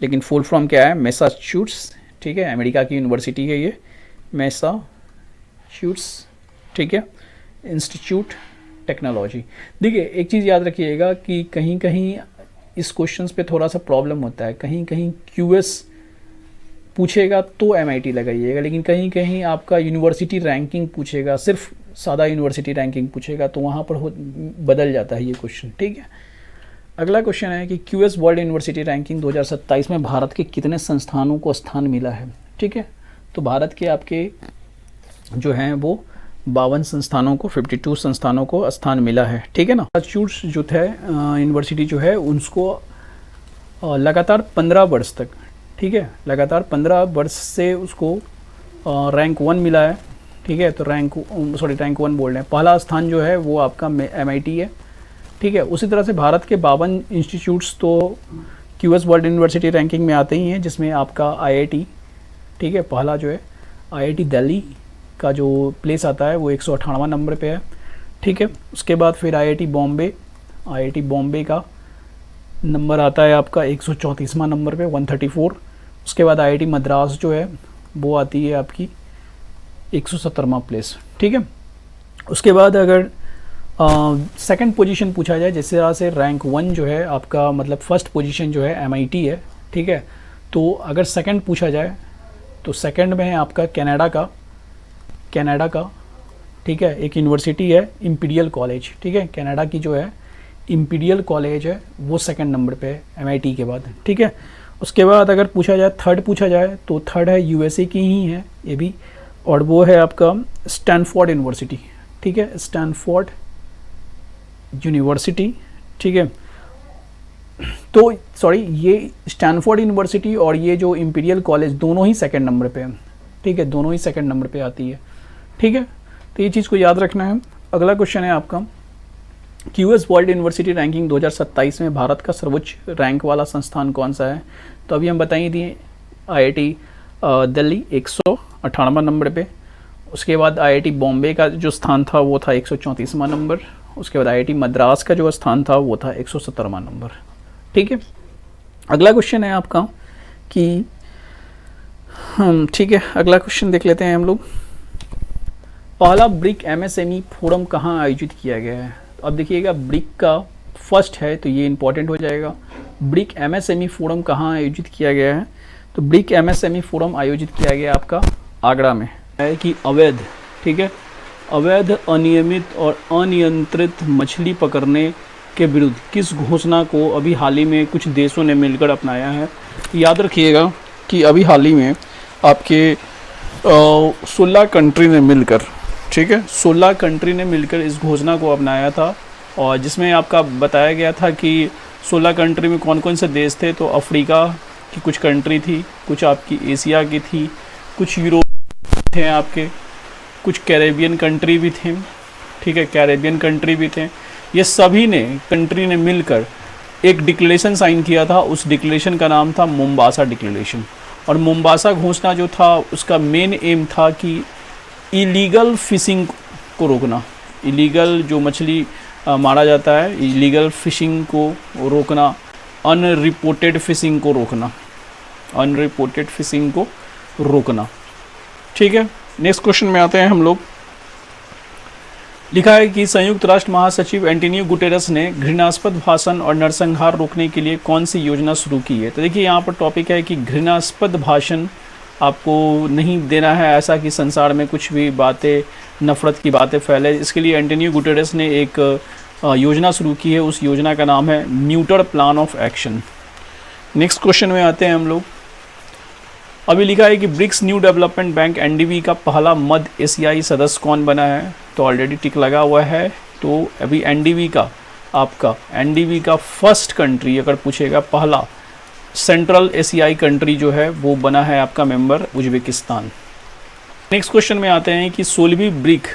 लेकिन फुल फॉर्म क्या है, मैसाचुसेट्स, ठीक है, अमेरिका की यूनिवर्सिटी है ये, मैसाचुसेट्स, ठीक है, इंस्टीट्यूट टेक्नोलॉजी। देखिए, एक चीज़ याद रखिएगा कि कहीं कहीं इस क्वेश्चन पे थोड़ा सा प्रॉब्लम होता है, कहीं कहीं QS पूछेगा तो MIT लगाइएगा, लेकिन कहीं कहीं आपका यूनिवर्सिटी रैंकिंग पूछेगा, सिर्फ सादा यूनिवर्सिटी रैंकिंग पूछेगा, तो वहाँ पर बदल जाता है ये क्वेश्चन, ठीक है। अगला क्वेश्चन है कि QS वर्ल्ड यूनिवर्सिटी रैंकिंग 2027 में भारत के कितने संस्थानों को स्थान मिला है, ठीक है। तो भारत के आपके जो हैं वो 52 संस्थानों को, 52 संस्थानों को स्थान मिला है, ठीक है ना। मैसाचुसेट्स जो है यूनिवर्सिटी जो है उसको लगातार 15 वर्ष तक, ठीक है, लगातार 15 वर्ष से उसको रैंक 1 मिला है, ठीक है। तो रैंक 1 बोल रहे हैं, पहला स्थान जो है वो आपका MIT है, ठीक है। उसी तरह से भारत के 52 इंस्टीट्यूट्स तो QS वर्ल्ड यूनिवर्सिटी रैंकिंग में आते ही हैं, जिसमें आपका IIT, ठीक है, पहला जो है IIT दिल्ली का जो प्लेस आता है वो 198वां नंबर पे है, ठीक है। उसके बाद फिर IIT बॉम्बे का नंबर आता है आपका 134वां नंबर पे, 134। उसके बाद IIT मद्रास जो है वो आती है आपकी 117वां प्लेस, ठीक है। उसके बाद अगर सेकंड पोजीशन पूछा जाए, जिस तरह से रैंक 1 जो है आपका, मतलब फर्स्ट पोजीशन जो है MIT है, ठीक है। तो अगर सेकंड पूछा जाए तो सेकंड में है आपका कनाडा का, ठीक है, एक यूनिवर्सिटी है इंपीरियल कॉलेज, ठीक है, कनाडा की जो है इंपीरियल कॉलेज है वो सेकंड नंबर पे है MIT के बाद, ठीक है। उसके बाद अगर पूछा जाए थर्ड पूछा जाए तो थर्ड है USA की ही है ये भी, और वो है आपका स्टैनफोर्ड यूनिवर्सिटी, ठीक है, स्टैनफोर्ड यूनिवर्सिटी, ठीक है। तो सॉरी, ये स्टैनफोर्ड यूनिवर्सिटी और ये जो इंपीरियल कॉलेज दोनों ही सेकंड नंबर पे हैं, ठीक है, दोनों ही सेकंड नंबर पे आती है, ठीक है। तो ये चीज़ को याद रखना है। अगला क्वेश्चन है आपका, QS वर्ल्ड यूनिवर्सिटी रैंकिंग 2027 में भारत का सर्वोच्च रैंक वाला संस्थान कौन सा है? तो अभी हम बताइए दिए, IIT दिल्ली 198वां नंबर पे, उसके बाद IIT बॉम्बे का जो स्थान था वो था 134वां नंबर, उसके बाद IIT मद्रास का जो स्थान था वो था 117वां नंबर, ठीक है। अगला क्वेश्चन है आपका कि ठीक है, अगला क्वेश्चन देख लेते हैं हम लोग। पहला ब्रिक MSME फोरम कहाँ आयोजित किया गया है? अब देखिएगा, ब्रिक का फर्स्ट है तो ये इंपॉर्टेंट हो जाएगा। ब्रिक MSME फोरम कहाँ आयोजित किया गया है? तो ब्रिक MSME फोरम आयोजित किया गया आपका आगरा में है कि अवैध, ठीक है, अवैध, अनियमित और अनियंत्रित मछली पकड़ने के विरुद्ध किस घोषणा को अभी हाल ही में कुछ देशों ने मिलकर अपनाया है? याद रखिएगा कि अभी हाल ही में आपके 16 कंट्री ने मिलकर, ठीक है, 16 कंट्री ने मिलकर इस घोषणा को अपनाया था, और जिसमें आपका बताया गया था कि 16 कंट्री में कौन कौन से देश थे। तो अफ्रीका की कुछ कंट्री थी, कुछ आपकी एशिया की थी, कुछ यूरोप थे आपके, कुछ कैरेबियन कंट्री भी थे, ठीक है, कैरेबियन कंट्री भी थे। ये सभी ने कंट्री ने मिलकर एक डिक्लेरेशन साइन किया था। उस डिक्लेरेशन का नाम था मोम्बासा डिक्लेरेशन, और मोम्बासा घोषणा जो था उसका मेन एम था कि इलीगल फिशिंग को रोकना, इलीगल जो मछली मारा जाता है, इलीगल फिशिंग को रोकना, अनरिपोर्टेड फिशिंग को रोकना, अनरिपोर्टेड फिशिंग को रोकना, ठीक है। नेक्स्ट क्वेश्चन में आते हैं हम लोग। लिखा है कि संयुक्त राष्ट्र महासचिव एंटोनियो गुटेरस ने घृणास्पद भाषण और नरसंहार रोकने के लिए कौन सी योजना शुरू की है? तो देखिए, यहाँ पर टॉपिक है कि घृणास्पद भाषण आपको नहीं देना है, ऐसा कि संसार में कुछ भी बातें, नफरत की बातें फैले। इसके लिए एंटोनियो गुटेरस ने एक योजना शुरू की है, उस योजना का नाम है न्यूटर plan of action. Next question में आते हैं हम लोग। अभी लिखा है कि BRICS new development bank NDB का पहला मध्य एशियाई सदस्य कौन बना है? तो ऑलरेडी टिक लगा हुआ है। तो अभी NDB का फर्स्ट कंट्री अगर पूछेगा, पहला सेंट्रल एशियाई कंट्री जो है वो बना है आपका मेंबर उज्बेकिस्तान। नेक्स्ट क्वेश्चन में आते हैं कि 16वीं ब्रिक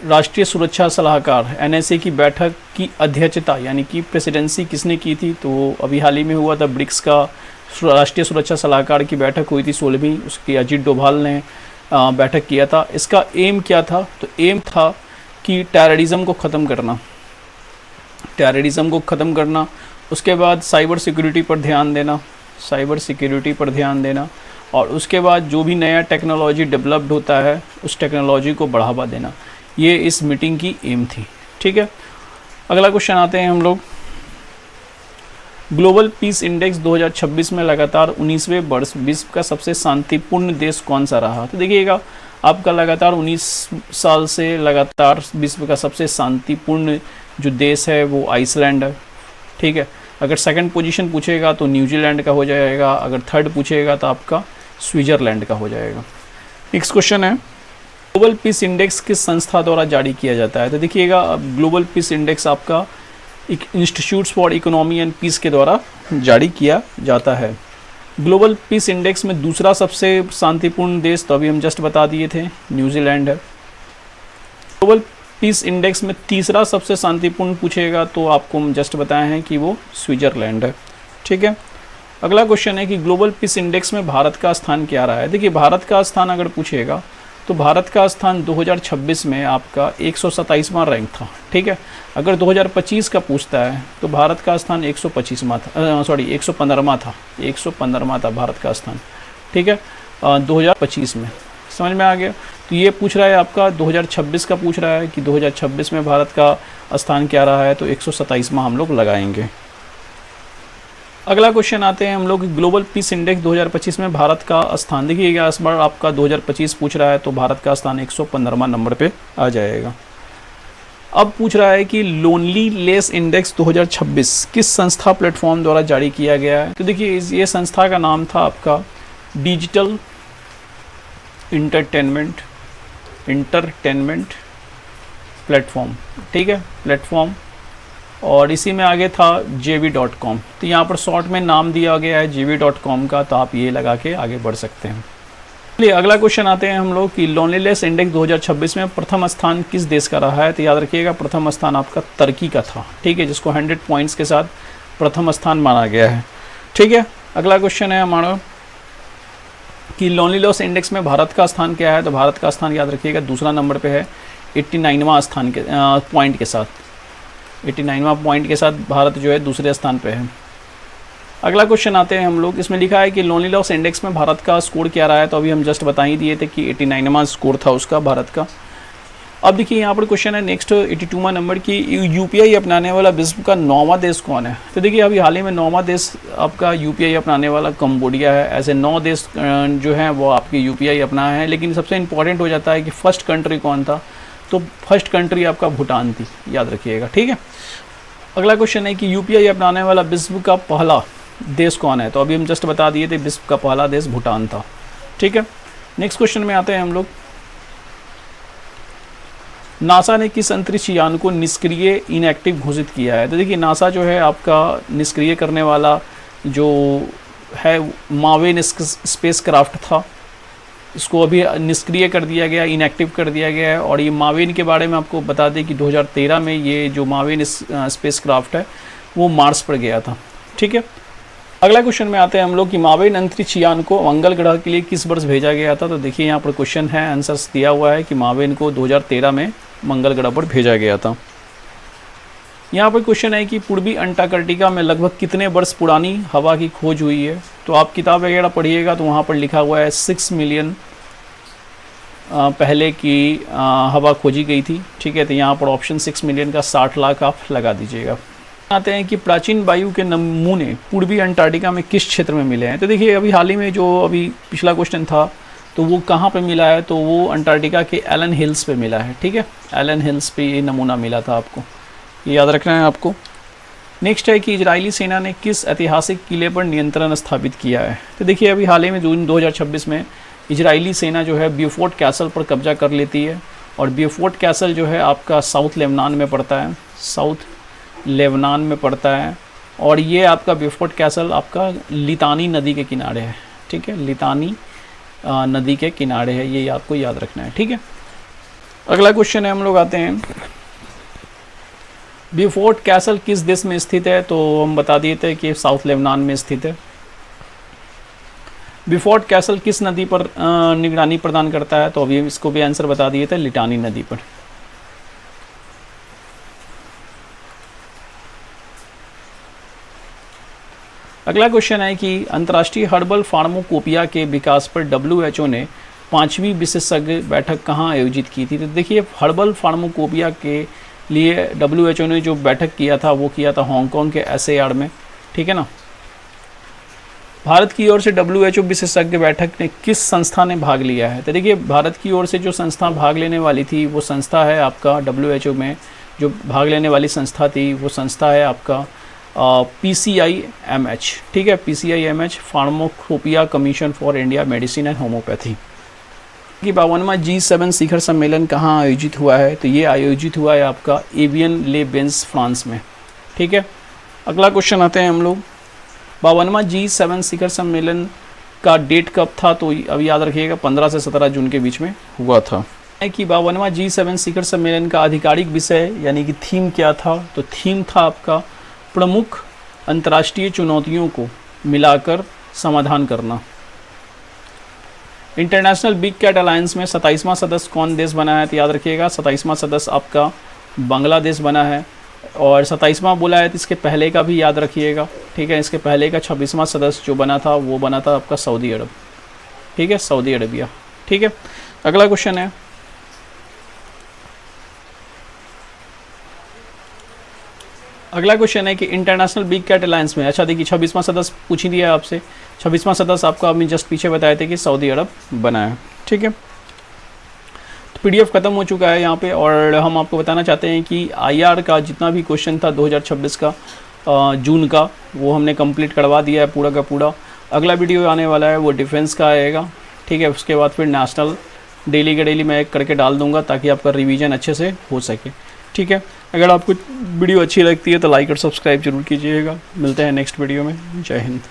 राष्ट्रीय सुरक्षा सलाहकार NSA की बैठक की अध्यक्षता यानी कि प्रेसिडेंसी किसने की थी? तो अभी हाल ही में हुआ था, ब्रिक्स का राष्ट्रीय सुरक्षा सलाहकार की बैठक हुई थी 16वीं, उसकी अजीत डोभाल ने बैठक किया था। इसका एम क्या था? तो एम था कि टेररिज्म को ख़त्म करना, टेररिज्म को ख़त्म करना, उसके बाद साइबर सिक्योरिटी पर ध्यान देना, साइबर सिक्योरिटी पर ध्यान देना, और उसके बाद जो भी नया टेक्नोलॉजी डेवलप्ड होता है उस टेक्नोलॉजी को बढ़ावा देना। ये इस मीटिंग की एम थी, ठीक है। अगला क्वेश्चन आते हैं हम लोग। ग्लोबल पीस इंडेक्स 2026 में लगातार 19वें वर्ष विश्व का सबसे शांतिपूर्ण देश कौन सा रहा? तो देखिएगा, आपका लगातार 19 साल से लगातार विश्व का सबसे शांतिपूर्ण जो देश है वो आइसलैंड है, ठीक है। अगर सेकंड पोजीशन पूछेगा तो न्यूजीलैंड का हो जाएगा, अगर थर्ड पूछेगा तो आपका स्विट्जरलैंड का हो जाएगा। नेक्स्ट क्वेश्चन है, ग्लोबल पीस इंडेक्स किस संस्था द्वारा जारी किया जाता है? तो देखिएगा, ग्लोबल पीस इंडेक्स आपका institutes for economy and peace के द्वारा जारी किया जाता है। ग्लोबल पीस इंडेक्स में दूसरा सबसे शांतिपूर्ण देश तो अभी हम जस्ट बता दिए थे, न्यूजीलैंड है। ग्लोबल पीस इंडेक्स में तीसरा सबसे शांतिपूर्ण पूछेगा तो आपको हम जस्ट बताए हैं कि वो स्विट्जरलैंड है, ठीक है। अगला क्वेश्चन है कि ग्लोबल पीस इंडेक्स में भारत का स्थान क्या रहा है? देखिए, भारत का स्थान अगर पूछेगा तो भारत का स्थान 2026 में आपका 127वां रैंक था, ठीक है। अगर 2025 का पूछता है तो भारत का स्थान 115वां था, 115वां था भारत का स्थान, ठीक है, 2025 में। समझ में आ गया? तो ये पूछ रहा है आपका 2026 का पूछ रहा है कि 2026 में भारत का स्थान क्या रहा है, तो 127वां हम लोग लगाएंगे। अगला क्वेश्चन आते हैं हम लोग ग्लोबल पीस इंडेक्स 2025 में भारत का स्थान। देखिएगा इस बार आपका 2025 पूछ रहा है, तो भारत का स्थान 115वां नंबर पे आ जाएगा। अब पूछ रहा है कि लोनलीनेस इंडेक्स 2026 किस संस्था प्लेटफॉर्म द्वारा जारी किया गया है। तो देखिए ये संस्था का नाम था आपका डिजिटल इंटरटेनमेंट प्लेटफॉर्म, ठीक है, प्लेटफॉर्म, और इसी में आगे था jv.com। तो यहाँ पर शॉर्ट में नाम दिया गया है jv.com का, तो आप ये लगा के आगे बढ़ सकते हैं। चलिए अगला क्वेश्चन आते हैं हम लोग कि लोनलीनेस इंडेक्स 2026 में प्रथम स्थान किस देश का रहा है। तो याद रखिएगा प्रथम स्थान आपका तुर्की का था, ठीक है, जिसको 100 पॉइंट्स के साथ प्रथम स्थान माना गया है, ठीक है। अगला क्वेश्चन है हमारा कि लोनलीनेस इंडेक्स में भारत का स्थान क्या है। तो भारत का स्थान याद रखिएगा दूसरा नंबर पे है 89वां स्थान के पॉइंट के साथ, 89वां पॉइंट के साथ भारत जो है दूसरे स्थान पे है। अगला क्वेश्चन आते हैं हम लोग, इसमें लिखा है कि लोनलीनेस इंडेक्स में भारत का स्कोर क्या रहा है। तो अभी हम जस्ट बता ही दिए थे कि 89वां स्कोर था उसका भारत का। अब देखिए यहाँ पर क्वेश्चन है नेक्स्ट 82वां नंबर की यूपीआई अपनाने वाला विश्व का 9वां देश कौन है। तो देखिए अभी हाल ही में 9वां देश आपका यूपीआई अपनाने वाला कंबोडिया है। ऐसे 9 देश जो हैं वो आपके यूपीआई अपनाए हैं, लेकिन सबसे इंपॉर्टेंट हो जाता है कि फर्स्ट कंट्री कौन था। तो फर्स्ट कंट्री आपका भूटान थी, याद रखिएगा, ठीक है। अगला क्वेश्चन है कि यूपीआई अपनाने वाला विश्व का पहला देश कौन है। तो अभी हम जस्ट बता दिए थे विश्व का पहला देश भूटान था, ठीक है। नेक्स्ट क्वेश्चन में आते हैं हम लोग, नासा ने किस अंतरिक्ष यान को निष्क्रिय इनएक्टिव घोषित किया है। तो देखिए नासा जो है आपका निष्क्रिय करने वाला जो है मावेन स्पेस क्राफ्ट था, इसको अभी निष्क्रिय कर दिया गया, इनएक्टिव कर दिया गया है। और ये मावेन के बारे में आपको बता दें कि 2013 में ये जो मावेन स्पेस क्राफ्ट है वो मार्स पर गया था, ठीक है। अगला क्वेश्चन में आते हैं हम लोग कि मावेन अंतरिक्ष यान को मंगल ग्रह के लिए किस वर्ष भेजा गया था। तो देखिए यहाँ पर क्वेश्चन है, आंसर्स दिया हुआ है कि मावेन को 2013 में मंगल ग्रह पर भेजा गया था। यहाँ पर क्वेश्चन है कि पूर्वी अंटार्कटिका में लगभग कितने वर्ष पुरानी हवा की खोज हुई है। तो आप किताब वगैरह पढ़िएगा तो वहाँ पर लिखा हुआ है 6 मिलियन पहले की हवा खोजी गई थी, ठीक है। तो यहाँ पर ऑप्शन 6 मिलियन का 60 लाख आप लगा दीजिएगा। आते हैं कि प्राचीन वायु के नमूने पूर्वी अंटार्कटिका में किस क्षेत्र में मिले हैं। तो देखिए अभी हाल ही में जो अभी पिछला क्वेश्चन था तो वो कहाँ पे मिला है, तो वो अंटार्कटिका के एलन हिल्स पे मिला है, ठीक है। एलन हिल्स पे ये नमूना मिला था, आपको ये याद रखना है आपको। नेक्स्ट है कि इजरायली सेना ने किस ऐतिहासिक किले पर नियंत्रण स्थापित किया है। तो देखिए अभी हाल ही में जून 2026 में इजरायली सेना जो है ब्यूफोर्ट कैसल पर कब्जा कर लेती है। और ब्यूफोर्ट कैसल जो है आपका साउथ लेबनान में पड़ता है, साउथ लेबनान में पड़ता है। और ये आपका ब्यूफोर्ट कैसल आपका लितानी नदी के किनारे है, ठीक है, लितानी नदी के किनारे है, ये आपको याद रखना है, ठीक है। अगला क्वेश्चन है, हम लोग आते हैं ब्यूफोर्ट कैसल किस देश में स्थित है। तो हम बता दिए थे कि साउथ लेबनान में स्थित है। ब्यूफोर्ट कैसल किस नदी पर निगरानी प्रदान करता है। तो अभी इसको भी आंसर बता दिए थे, लिटानी नदी पर। अगला क्वेश्चन है कि अंतर्राष्ट्रीय हर्बल फार्माकोपिया के विकास पर WHO ने 5वीं विशेषज्ञ बैठक कहाँ आयोजित की थी। तो देखिए हर्बल फार्माकोपिया के लिए WHO ने जो बैठक किया था वो किया था हांगकांग के SAR में, ठीक है ना। भारत की ओर से WHO विशेषज्ञ बैठक ने किस संस्था ने भाग लिया है। तो देखिए भारत की ओर से जो संस्था भाग लेने वाली थी वो संस्था है आपका WHO में जो भाग लेने वाली संस्था थी वो संस्था है आपका PCIMH, ठीक है, PCIMH pharmacopoeia commission for India medicine and homeopathy. कि 52वां G7 शिखर सम्मेलन कहाँ आयोजित हुआ है। तो ये आयोजित हुआ है आपका एवियन ले बेंस फ्रांस में, ठीक है। अगला क्वेश्चन आते हैं हम लोग 52वां G7 शिखर सम्मेलन का डेट कब था। तो अब याद रखिएगा 15 से 17 जून के बीच में हुआ था। कि 52वां G7 शिखर सम्मेलन का आधिकारिक विषय यानी कि थीम क्या था। तो थीम था आपका प्रमुख अंतर्राष्ट्रीय चुनौतियों को मिलाकर समाधान करना। इंटरनेशनल बिग कैट अलायंस में 27वां सदस्य कौन देश बना है। तो याद रखिएगा 27वां सदस्य आपका बांग्लादेश बना है। और 27वां बोला है तो इसके पहले का भी याद रखिएगा, ठीक है। इसके पहले का 26वां सदस्य जो बना था वो बना था आपका सऊदी अरब, ठीक है, सऊदी अरबिया, ठीक है। अगला क्वेश्चन है, अगला क्वेश्चन है कि इंटरनेशनल बिग कैट अलायंस में, अच्छा देखिए 26वां सदस्य पूछ ही दिया आपसे, 26वां सदस्य आपको अभी जस्ट पीछे बताए थे कि सऊदी अरब बना है, ठीक है। तो पीडीएफ खत्म हो चुका है यहाँ पे, और हम आपको बताना चाहते हैं कि आईआर का जितना भी क्वेश्चन था 2026 का जून का, वो हमने कंप्लीट करवा दिया है पूरा का पूरा। अगला वीडियो आने वाला है वो डिफेंस का आएगा, ठीक है। उसके बाद फिर नेशनल डेली के डेली मैं एक करके डाल दूंगा ताकि आपका रिवीजन अच्छे से हो सके, ठीक है। अगर आपको वीडियो अच्छी लगती है तो लाइक और सब्सक्राइब जरूर कीजिएगा। मिलते हैं नेक्स्ट वीडियो में। जय हिंद।